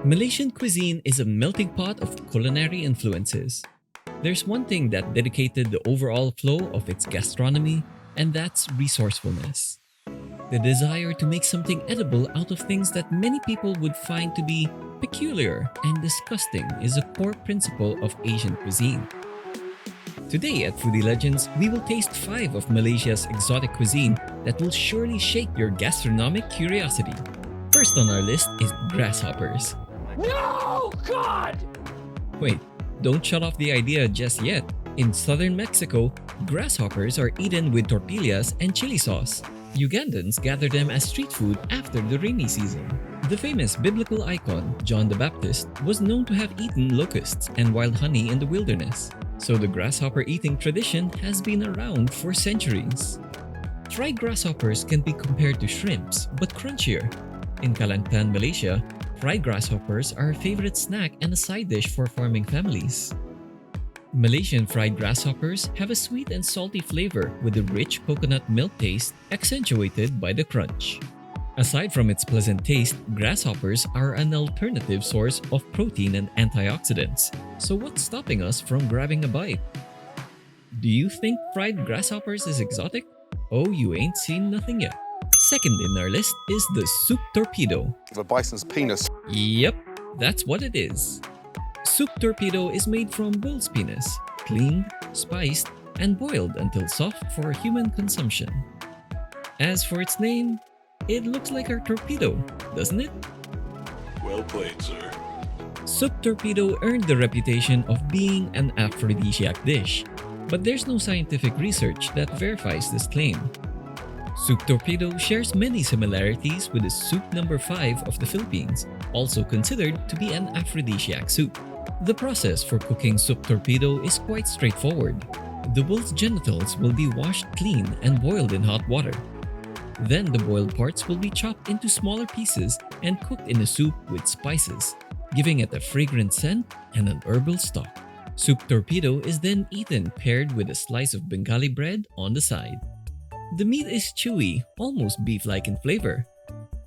Malaysian cuisine is a melting pot of culinary influences. There's one thing that dedicated the overall flow of its gastronomy, and that's resourcefulness. The desire to make something edible out of things that many people would find to be peculiar and disgusting is a core principle of Asian cuisine. Today at Foodie Legends, we will taste 5 of Malaysia's exotic cuisine that will surely shake your gastronomic curiosity. First on our list is grasshoppers. No, God! Wait, don't shut off the idea just yet. In southern Mexico, grasshoppers are eaten with tortillas and chili sauce. Ugandans gather them as street food after the rainy season. The famous biblical icon, John the Baptist, was known to have eaten locusts and wild honey in the wilderness. So the grasshopper eating tradition has been around for centuries. Fried grasshoppers can be compared to shrimps, but crunchier. In Kelantan, Malaysia, fried grasshoppers are a favorite snack and a side dish for farming families. Malaysian fried grasshoppers have a sweet and salty flavor with a rich coconut milk taste accentuated by the crunch. Aside from its pleasant taste, grasshoppers are an alternative source of protein and antioxidants. So what's stopping us from grabbing a bite? Do you think fried grasshoppers is exotic? Oh, you ain't seen nothing yet. Second in our list is the Sup Torpedo. The bison's penis. Yep, that's what it is. Sup Torpedo is made from bull's penis, cleaned, spiced, and boiled until soft for human consumption. As for its name, it looks like a torpedo, doesn't it? Well played, sir. Sup Torpedo earned the reputation of being an aphrodisiac dish, but there's no scientific research that verifies this claim. Sup Torpedo shares many similarities with the soup number 5 of the Philippines, also considered to be an aphrodisiac soup. The process for cooking Sup Torpedo is quite straightforward. The bull's genitals will be washed clean and boiled in hot water. Then the boiled parts will be chopped into smaller pieces and cooked in a soup with spices, giving it a fragrant scent and an herbal stock. Sup Torpedo is then eaten paired with a slice of Bengali bread on the side. The meat is chewy, almost beef-like in flavor.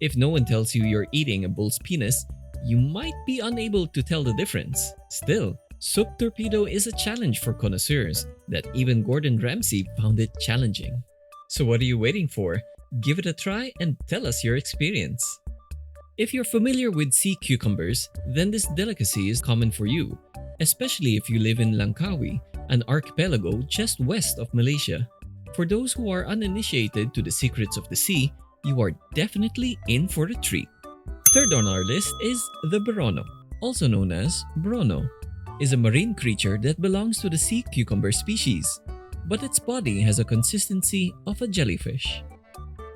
If no one tells you you're eating a bull's penis, you might be unable to tell the difference. Still, Sup Torpedo is a challenge for connoisseurs that even Gordon Ramsay found it challenging. So what are you waiting for? Give it a try and tell us your experience. If you're familiar with sea cucumbers, then this delicacy is common for you, especially if you live in Langkawi, an archipelago just west of Malaysia. For those who are uninitiated to the secrets of the sea, you are definitely in for a treat. Third on our list is the Bronok, also known as Bronok, is a marine creature that belongs to the sea cucumber species, but its body has a consistency of a jellyfish.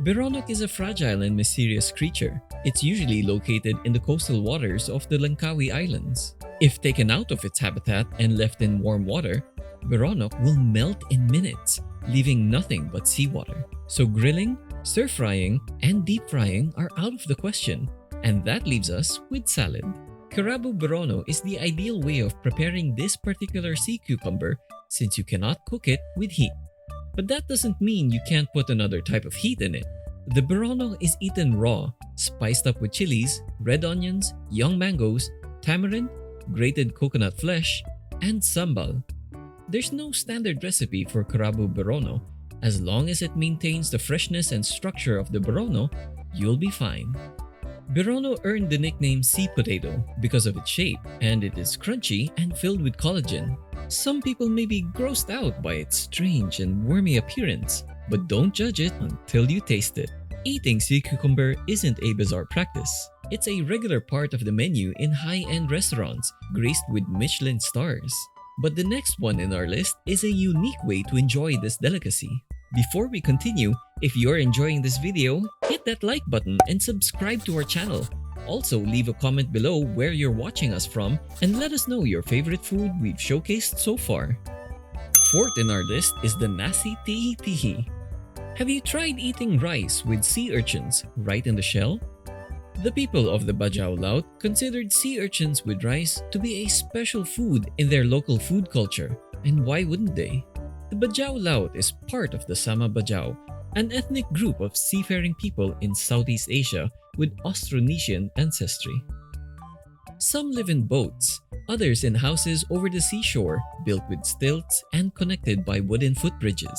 Bronok is a fragile and mysterious creature. It's usually located in the coastal waters of the Langkawi Islands. If taken out of its habitat and left in warm water, Bronok will melt in minutes, leaving nothing but seawater. So grilling, stir-frying, and deep-frying are out of the question, and that leaves us with salad. Kerabu Bronok is the ideal way of preparing this particular sea cucumber since you cannot cook it with heat. But that doesn't mean you can't put another type of heat in it. The Bronok is eaten raw, spiced up with chilies, red onions, young mangoes, tamarind, grated coconut flesh, and sambal. There's no standard recipe for Kerabu Bronok. As long as it maintains the freshness and structure of the Bronok, you'll be fine. Bronok earned the nickname sea potato because of its shape, and it is crunchy and filled with collagen. Some people may be grossed out by its strange and wormy appearance, but don't judge it until you taste it. Eating sea cucumber isn't a bizarre practice. It's a regular part of the menu in high-end restaurants graced with Michelin stars. But the next one in our list is a unique way to enjoy this delicacy. Before we continue, if you're enjoying this video, hit that like button and subscribe to our channel. Also, leave a comment below where you're watching us from and let us know your favorite food we've showcased so far. Fourth in our list is the Nasi Tehe-Tehe. Have you tried eating rice with sea urchins right in the shell? The people of the Bajau Laut considered sea urchins with rice to be a special food in their local food culture, and why wouldn't they? The Bajau Laut is part of the Sama Bajau, an ethnic group of seafaring people in Southeast Asia with Austronesian ancestry. Some live in boats, others in houses over the seashore built with stilts and connected by wooden footbridges.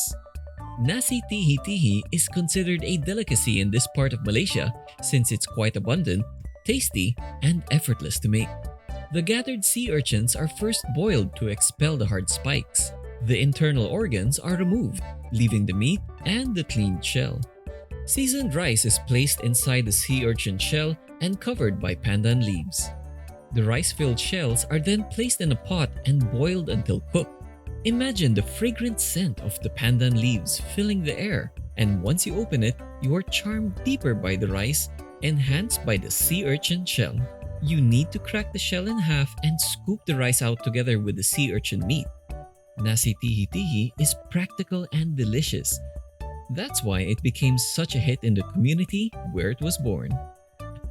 Nasi Tehe-Tehe is considered a delicacy in this part of Malaysia since it's quite abundant, tasty, and effortless to make. The gathered sea urchins are first boiled to expel the hard spikes. The internal organs are removed, leaving the meat and the cleaned shell. Seasoned rice is placed inside the sea urchin shell and covered by pandan leaves. The rice-filled shells are then placed in a pot and boiled until cooked. Imagine the fragrant scent of the pandan leaves filling the air, and once you open it, you are charmed deeper by the rice, enhanced by the sea urchin shell. You need to crack the shell in half and scoop the rice out together with the sea urchin meat. Nasi Tehe-Tehe is practical and delicious. That's why it became such a hit in the community where it was born.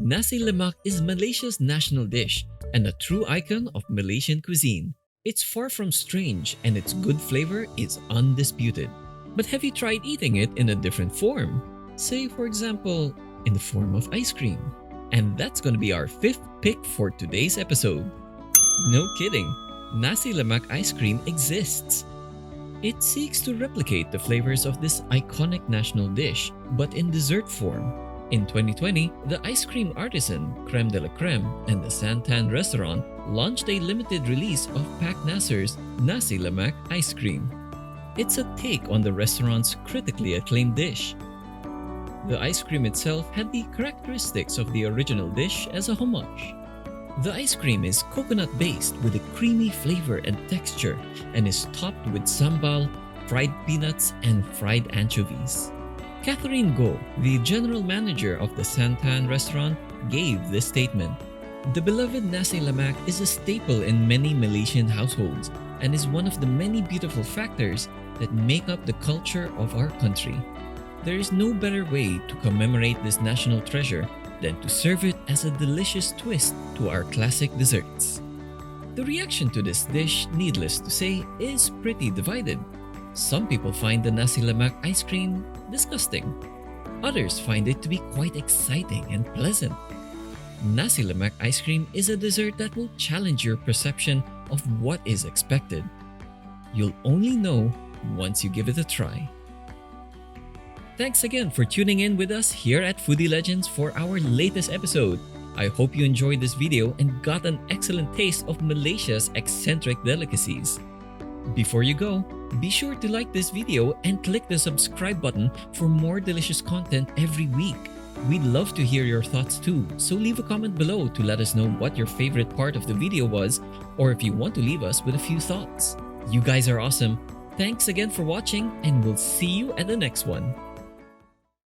Nasi Lemak is Malaysia's national dish and a true icon of Malaysian cuisine. It's far from strange and its good flavor is undisputed. But have you tried eating it in a different form? Say, for example, in the form of ice cream. And that's gonna be our fifth pick for today's episode. No kidding, Nasi Lemak ice cream exists. It seeks to replicate the flavors of this iconic national dish, but in dessert form. In 2020, the ice cream artisan Creme de la Creme and the Santan restaurant launched a limited release of Pak Nasser's Nasi Lemak ice cream. It's a take on the restaurant's critically acclaimed dish. The ice cream itself had the characteristics of the original dish as a homage. The ice cream is coconut-based with a creamy flavor and texture and is topped with sambal, fried peanuts, and fried anchovies. Catherine Go, the general manager of the Santan restaurant, gave this statement. The beloved Nasi Lemak is a staple in many Malaysian households and is one of the many beautiful factors that make up the culture of our country. There is no better way to commemorate this national treasure than to serve it as a delicious twist to our classic desserts. The reaction to this dish, needless to say, is pretty divided. Some people find the Nasi Lemak ice cream disgusting. Others find it to be quite exciting and pleasant. Nasi Lemak ice cream is a dessert that will challenge your perception of what is expected. You'll only know once you give it a try. Thanks again for tuning in with us here at Foodie Legends for our latest episode. I hope you enjoyed this video and got an excellent taste of Malaysia's eccentric delicacies. Before you go, be sure to like this video and click the subscribe button for more delicious content every week. We'd love to hear your thoughts too, so leave a comment below to let us know what your favorite part of the video was, or if you want to leave us with a few thoughts. You guys are awesome. Thanks again for watching, and we'll see you at the next one.